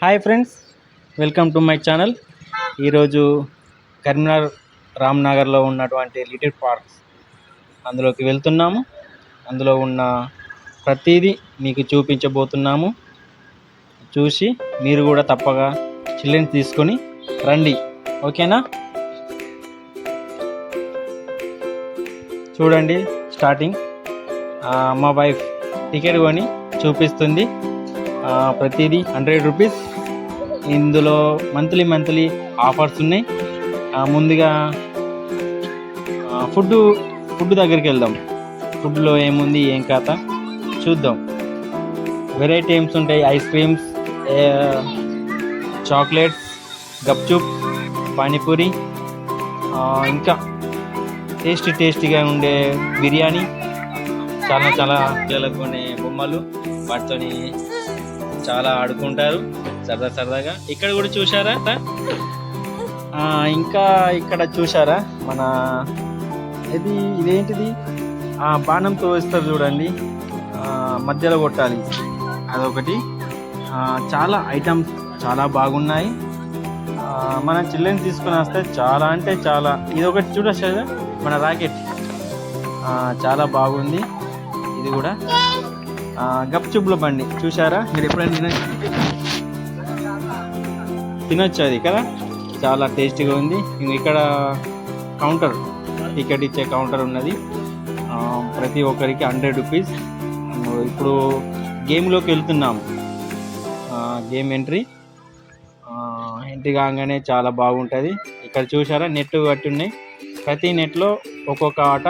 Hi friends, welcome to my channel. ఈరోజు కరీంనగర్ రామ్నగర్లో ఉన్నటువంటి little parks అందులోకి వెళ్తున్నాము. అందులో ఉన్న ప్రతిదీ మీకు చూపించబోతున్నాము. చూసి మీరు కూడా తప్పగా చిల్డ్రన్స్ తీసుకొని రండి, ఓకేనా? చూడండి, స్టార్టింగ్ మా వైఫ్ టికెట్ కొని చూపిస్తుంది. ప్రతిదీ 100 రూపీస్. ఇందులో మంత్లీ ఆఫర్స్ ఉన్నాయి. ముందుగా ఫుడ్ దగ్గరికి వెళ్దాం. ఫుడ్లో ఏముంది, ఏం కథ చూద్దాం. వెరైటీ ఏమ్స్ ఉంటాయి: ఐస్ క్రీమ్స్, చాక్లెట్స్, గప్చుప్, పానీపూరి, ఇంకా టేస్టీగా ఉండే బిర్యానీ, చాలా పిల్లలకు కొనే బొమ్మలు, వాటితోని చాలా ఆడుకుంటారు సరదాగా. ఇక్కడ కూడా చూసారా? ఇంకా ఇక్కడ చూసారా మన ఇదేంటిది, బాణంతో వేస్తారు చూడండి, మధ్యలో కొట్టాలి, అదొకటి. చాలా ఐటమ్స్ చాలా బాగున్నాయి. మన చిల్డ్రన్స్ తీసుకుని వస్తే చాలా అంటే చాలా. ఇదొకటి చూడొచ్చు కదా, మన రాకెట్, చాలా బాగుంది. ఇది కూడా గప్చుప్ల బండి చూసారా? మీరు ఎప్పుడైనా తినొచ్చు అది కదా, చాలా టేస్టీగా ఉంది. ఇక్కడ కౌంటర్, టికెట్ ఇచ్చే కౌంటర్ ఉన్నది. ప్రతి ఒక్కరికి 100 రూపీస్. ఇప్పుడు గేమ్లోకి వెళ్తున్నాము. గేమ్ ఎంట్రీ కాగానే చాలా బాగుంటుంది. ఇక్కడ చూసారా, నెట్ కట్టి ఉన్నాయి. ప్రతి నెట్లో ఒక్కొక్క ఆట.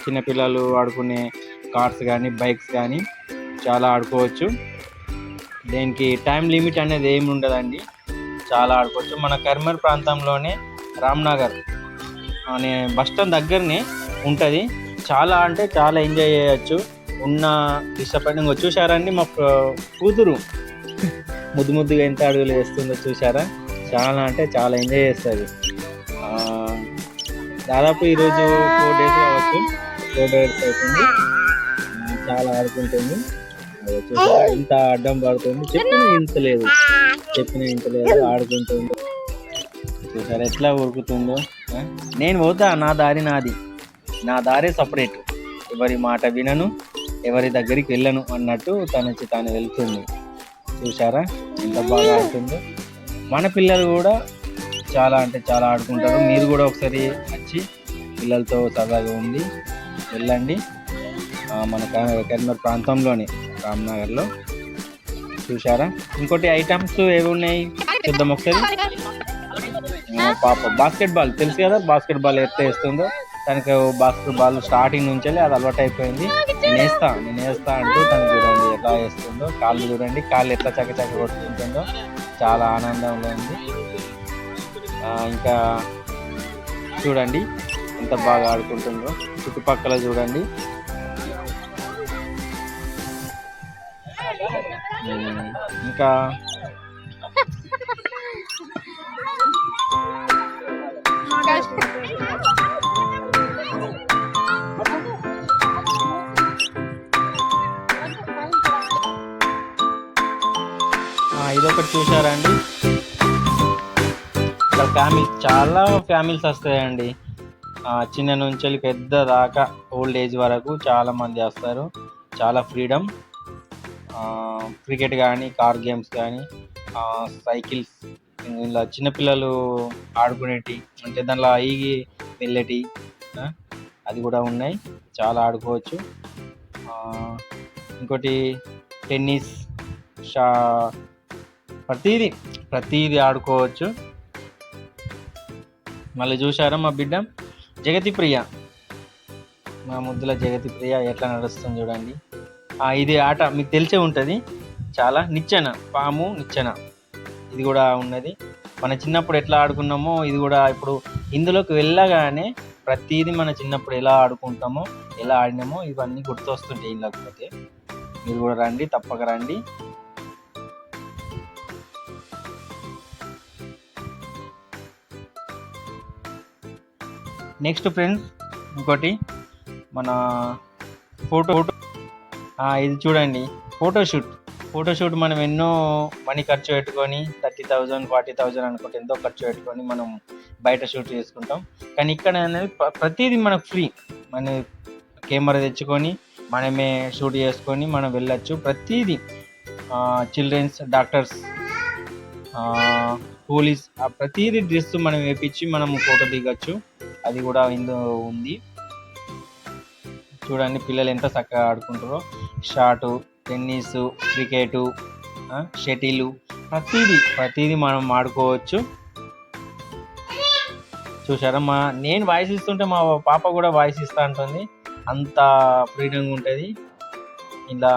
చిన్నపిల్లలు ఆడుకునే కార్స్ కానీ, బైక్స్ కానీ చాలా ఆడుకోవచ్చు. దీనికి టైం లిమిట్ అనేది ఏమి ఉండదండి, చాలా ఆడుకోవచ్చు. మన కరీంనగర్ ప్రాంతంలోనే రామ్నగర్ అనే బస్ స్టాండ్ దగ్గరనే ఉంటుంది. చాలా అంటే చాలా ఎంజాయ్ చేయొచ్చు. ఉన్న డిసప్పాయింటింగ్ చూసారండి, మా కూతురు ముద్దుగా ఎంత అడుగులు వేస్తుందో చూసారా? చాలా అంటే చాలా ఎంజాయ్ చేస్తుంది. దాదాపు ఈరోజు 4 డేస్ కావచ్చు, 4 డేస్ అవుతుంది. చాలా ఆడుకుంటుంది. చూసారా, ఇంత అడ్డం పడుతుంది, చెప్పిన ఇంత లేదు, ఆడుకుంటుంది. చూసారా ఎట్లా ఉరుకుతుందో. నేను పోతా, నా దారి నాది, నా దారే సపరేట్, ఎవరి మాట వినను, ఎవరి దగ్గరికి వెళ్ళను అన్నట్టు తాను వెళ్తుంది. చూసారా ఎంత బాగా ఆడుతుందో. మన పిల్లలు కూడా చాలా అంటే చాలా ఆడుకుంటారు. మీరు కూడా ఒకసారి వచ్చి పిల్లలతో సరదాగా ఉంది వెళ్ళండి. మన కరీంనగర్ ప్రాంతంలోని రామ్నగర్లో. చూసారా, ఇంకోటి ఐటమ్స్ ఏవి ఉన్నాయి చూద్దాం ఒకసారి. పాప బాస్కెట్ బాల్ తెలుసు కదా, బాస్కెట్ బాల్ ఎట్లా వేస్తుందో. తనకు బాస్కెట్ బాల్ స్టార్టింగ్ నుంచి అది అలవాటు అయిపోయింది. నేను వేస్తా అంటూ తను చూడండి ఎట్లా వేస్తుందో. కాళ్ళు చూడండి, కాళ్ళు ఎట్లా చక్క కొట్టుకుంటుందో. చాలా ఆనందంగా ఉంది. ఇంకా చూడండి ఎంత బాగా ఆడుకుంటుందో. చుట్టుపక్కల చూడండి. ఇంకా ఇదొకటి చూసారండి, ఇక్కడ చాలా ఫ్యామిలీస్ వస్తాయండి. చిన్న నుంచి పెద్ద దాకా, ఓల్డ్ ఏజ్ వరకు చాలా మంది వస్తారు. చాలా ఫ్రీడమ్. క్రికెట్ కానీ, కార్ గేమ్స్ కానీ, సైకిల్స్, ఇలా చిన్నపిల్లలు ఆడుకునేటి అంటే దాంట్లో ఈగి వెళ్ళేటి అది కూడా ఉన్నాయి. చాలా ఆడుకోవచ్చు. ఇంకోటి టెన్నిస్, ప్రతిదీ ఆడుకోవచ్చు. మళ్ళీ చూసారా మా బిడ్డ జగతి ప్రియ, మా ముద్దుల జగతి ప్రియ ఎట్లా నడుస్తుంది చూడండి. ఇది ఆట మీకు తెలిసే ఉంటుంది. చాలా పాము నిచ్చెన ఇది కూడా ఉన్నది. మన చిన్నప్పుడు ఎట్లా ఆడుకున్నామో ఇది కూడా ఇప్పుడు ఇందులోకి వెళ్ళగానే ప్రతిదీ మన చిన్నప్పుడు ఎలా ఆడుకుంటామో, ఎలా ఆడినామో ఇవన్నీ గుర్తొస్తుంటాయి. లేకపోతే మీరు కూడా రండి, తప్పక రండి. నెక్స్ట్ ఫ్రెండ్స్, ఇంకోటి మన ఫోటో ఇది చూడండి, ఫోటోషూట్. ఫోటోషూట్ మనం ఎన్నో మనీ ఖర్చు పెట్టుకొని 30,000 40,000 అనుకుంటే ఎంతో ఖర్చు పెట్టుకొని మనం బయట షూట్ చేసుకుంటాం. కానీ ఇక్కడ అనేది ప్రతిదీ మనకు ఫ్రీ. మన కెమెరా తెచ్చుకొని మనమే షూట్ చేసుకొని మనం వెళ్ళొచ్చు. ప్రతిదీ చిల్డ్రన్స్, డాక్టర్స్, పోలీస్ ప్రతిదీ డ్రెస్ మనం వేపించి మనం ఫోటో దిగచ్చు. అది కూడా ఇందులో ఉంది. చూడండి పిల్లలు ఎంత చక్కగా ఆడుకుంటారో. షాటు, టెన్నిస్, క్రికెట్, షటిల్ ప్రతిదీ మనం ఆడుకోవచ్చు. చూసారా నేను వాయిస్ ఇస్తుంటే మా పాప కూడా వాయిస్ ఇస్తా ఉంటుంది. అంత ఫ్రీడంగా ఉంటుంది. ఇలా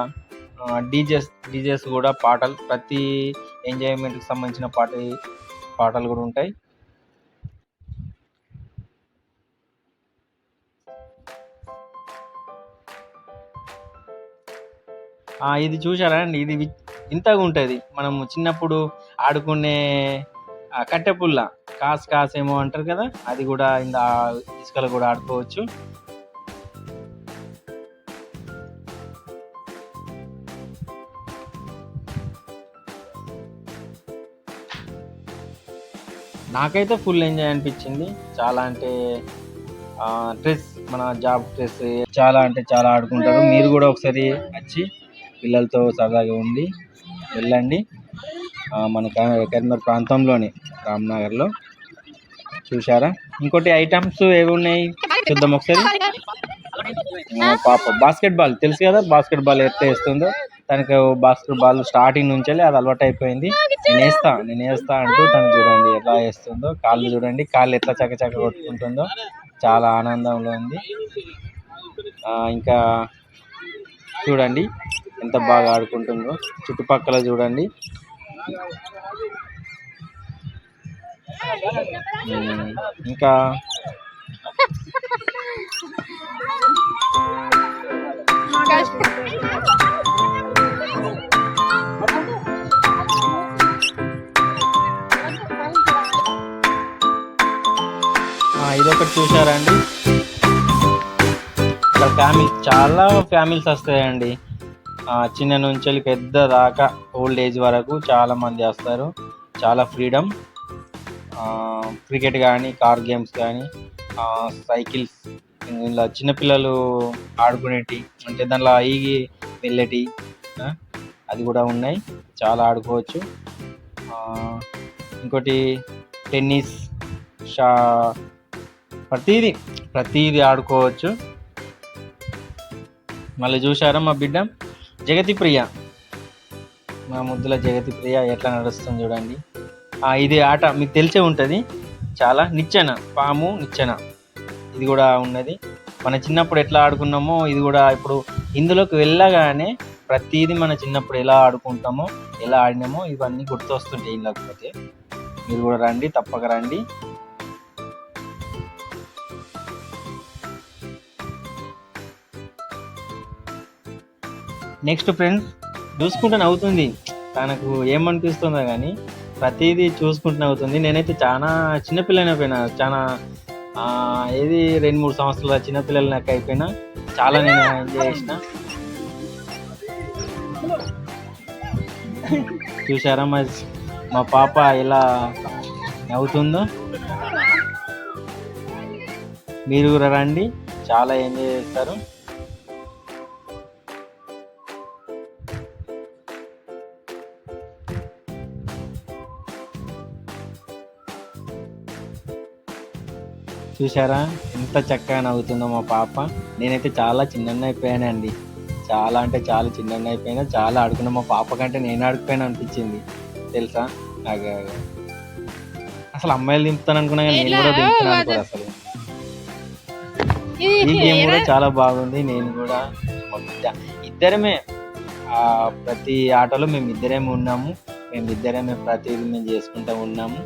డీజేస్ కూడా పాటలు, ప్రతి ఎంజాయ్మెంట్కి సంబంధించిన పాటలు కూడా ఉంటాయి. ఇది చూసారా అండి, ఇది ఇంతగా ఉంటుంది. మనము చిన్నప్పుడు ఆడుకునే కట్టెపుల్ల, కాసేమో అంటారు కదా, అది కూడా ఇసుకలు కూడా ఆడుకోవచ్చు. నాకైతే ఫుల్ ఎంజాయ్ అనిపించింది. చాలా అంటే స్ట్రెస్, మన జాబ్ స్ట్రెస్ చాలా అంటే చాలా ఆడుకుంటారు. మీరు కూడా ఒకసారి వచ్చి పిల్లలతో సరదాగా ఉండి వెళ్ళండి. మన కరీంనగర్ ప్రాంతంలోని రామ్నగర్లో. చూసారా ఇంకోటి ఐటమ్స్ ఏవి ఉన్నాయి చూద్దాం ఒకసారి. పాప బాస్కెట్బాల్ తెలుసు కదా, బాస్కెట్బాల్ ఎట్లా వేస్తుందో. తనకు బాస్కెట్బాల్ స్టార్టింగ్ నుంచి అది అలవాటు అయిపోయింది. నేను వేస్తా అంటూ తను చూడండి ఎట్లా వేస్తుందో. కాళ్ళు చూడండి, కాళ్ళు ఎట్లా చక్క కొట్టుకుంటుందో. చాలా ఆనందంలో ఉంది. ఇంకా చూడండి ఎంత బాగా ఆడుకుంటుందో. చుట్టుపక్కల చూడండి. ఇంకా ఇదొకటి చూసారా అండి, ఇక్కడ చాలా ఫ్యామిలీస్ వస్తాయండి. చిన్న నుంచి పెద్ద దాకా ఓల్డ్ ఏజ్ వరకు చాలా మంది వస్తారు. చాలా ఫ్రీడమ్. క్రికెట్ కానీ, కార్ గేమ్స్ కానీ, సైకిల్స్, ఇలా చిన్నపిల్లలు ఆడుకునేటి అంటే దాంట్లో ఈగి వెళ్ళేటి అది కూడా ఉన్నాయి. చాలా ఆడుకోవచ్చు. ఇంకోటి టెన్నిస్, ప్రతిదీ ఆడుకోవచ్చు. మళ్ళీ చూసారా మా బిడ్డ జగతి ప్రియ, మా ముద్దుల జగతి ప్రియ ఎట్లా నడుస్తుంది చూడండి. ఇది ఆట మీకు తెలిసే ఉంటుంది. చాలా నిచ్చెన, పాము నిచ్చెన, ఇది కూడా ఉన్నది. మన చిన్నప్పుడు ఎట్లా ఆడుకున్నామో ఇది కూడా ఇప్పుడు ఇందులోకి వెళ్ళగానే ప్రతిదీ మన చిన్నప్పుడు ఎలా ఆడుకుంటామో, ఎలా ఆడినామో ఇవన్నీ గుర్తొస్తుంటాయి. లేకపోతే మీరు కూడా రండి, తప్పక రండి. నెక్స్ట్ ఫ్రెండ్స్, చూసుకుంటూ నవ్వుతుంది. తనకు ఏమనిపిస్తుందో కానీ ప్రతిదీ చూసుకుంటూ నవ్వుతుంది. నేనైతే చాలా చిన్నపిల్లని అయిపోయినా. చాలా 2-3 సంవత్సరాల చిన్నపిల్లలు నాకు అయిపోయినా. చాలా నేను ఎంజాయ్ చేసిన. చూసారా మా పాప ఎలా నవ్వుతుందో. మీరు కూడా రండి, చాలా ఎంజాయ్ చేస్తారు. చూసారా ఎంత చక్కగా నవ్వుతుందో మా పాప. నేనైతే చాలా చిన్న అయిపోయానండి. చాలా అంటే చాలా చిన్న అయిపోయినా. చాలా ఆడుకున్నా. మా పాప కంటే నేను ఆడుకుపోయినా అనిపించింది తెలుసా. నాకు అసలు అమ్మాయిలు దింపుతాను అనుకున్నా కానీ నేను కూడా దింపుతాను అనుకో. అసలు ఈ గేమ్ కూడా చాలా బాగుంది. నేను కూడా మా బిడ్డ ఇద్దరమే ప్రతి ఆటలో మేము ఇద్దరేమే ఉన్నాము. ప్రతిదీ మేము చేసుకుంటూ ఉన్నాము.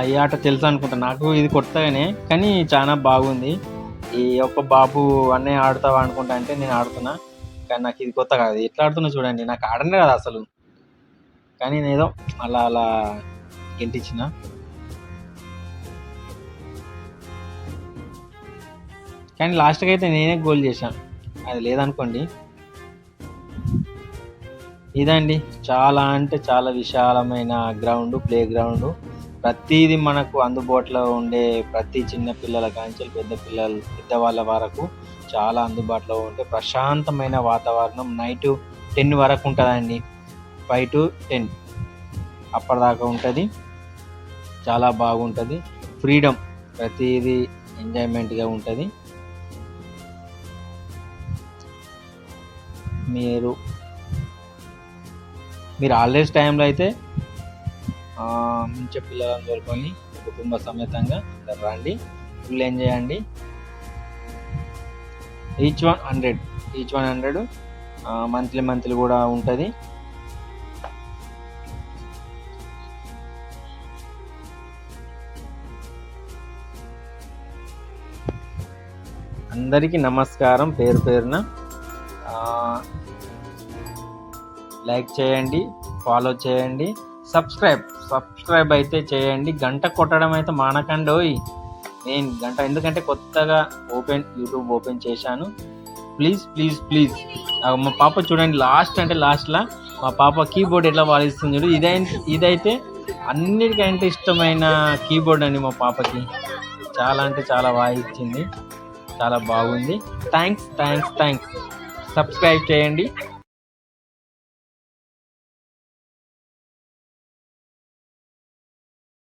ఈ ఆట తెలుసు అనుకుంటా నాకు. ఇది కొత్తగానే కానీ చాలా బాగుంది. ఈ ఒక్క బాబు అన్నయ్య ఆడుతావా అనుకుంటా అంటే నేను ఆడుతున్నా. కానీ నాకు ఇది కొత్త కాదు. ఎట్లా ఆడుతున్నా చూడండి. నాకు ఆడనే కదా అసలు. కానీ నేనేదో అలా గెంటించిన. కానీ లాస్ట్కి అయితే నేనే గోల్ చేశాను, అది లేదనుకోండి. ఇదండి చాలా అంటే చాలా విశాలమైన గ్రౌండ్, ప్లే గ్రౌండ్. ప్రతిదీ మనకు అందుబాటులో ఉండే, ప్రతి చిన్న పిల్లల కాంచి పెద్దవాళ్ళ వరకు చాలా అందుబాటులో ఉంటే ప్రశాంతమైన వాతావరణం. నైట్ 10 వరకు ఉంటుందండి, 5 to 10 అప్పటిదాకా ఉంటుంది. చాలా బాగుంటుంది, ఫ్రీడమ్, ప్రతిదీ ఎంజాయ్మెంట్గా ఉంటుంది. మీరు హాలిడేస్ టైంలో అయితే మంచి పిల్లలను తోలుకొని కుటుంబ సమేతంగా రండి, ఫుల్ ఎంజాయ్ అండి. ఈచ్ వన్ 100 మంత్లీ కూడా ఉంటుంది. అందరికీ నమస్కారం, పేరు పేరున లైక్ చేయండి, ఫాలో చేయండి, సబ్స్క్రైబ్ అయితే చేయండి. గంట కొట్టడం అయితే మానకండి. నేను గంట, ఎందుకంటే కొత్తగా యూట్యూబ్ ఓపెన్ చేశాను. ప్లీజ్ మా పాప చూడండి, లాస్ట్లో మా పాప కీబోర్డ్ ఎట్లా వాయిస్తుంది చూడు. ఇదైతే అన్నిటికంటే ఇష్టమైన కీబోర్డ్ అండి మా పాపకి. చాలా అంటే చాలా వాయిస్తుంది, చాలా బాగుంది. థ్యాంక్స్. సబ్స్క్రైబ్ చేయండి.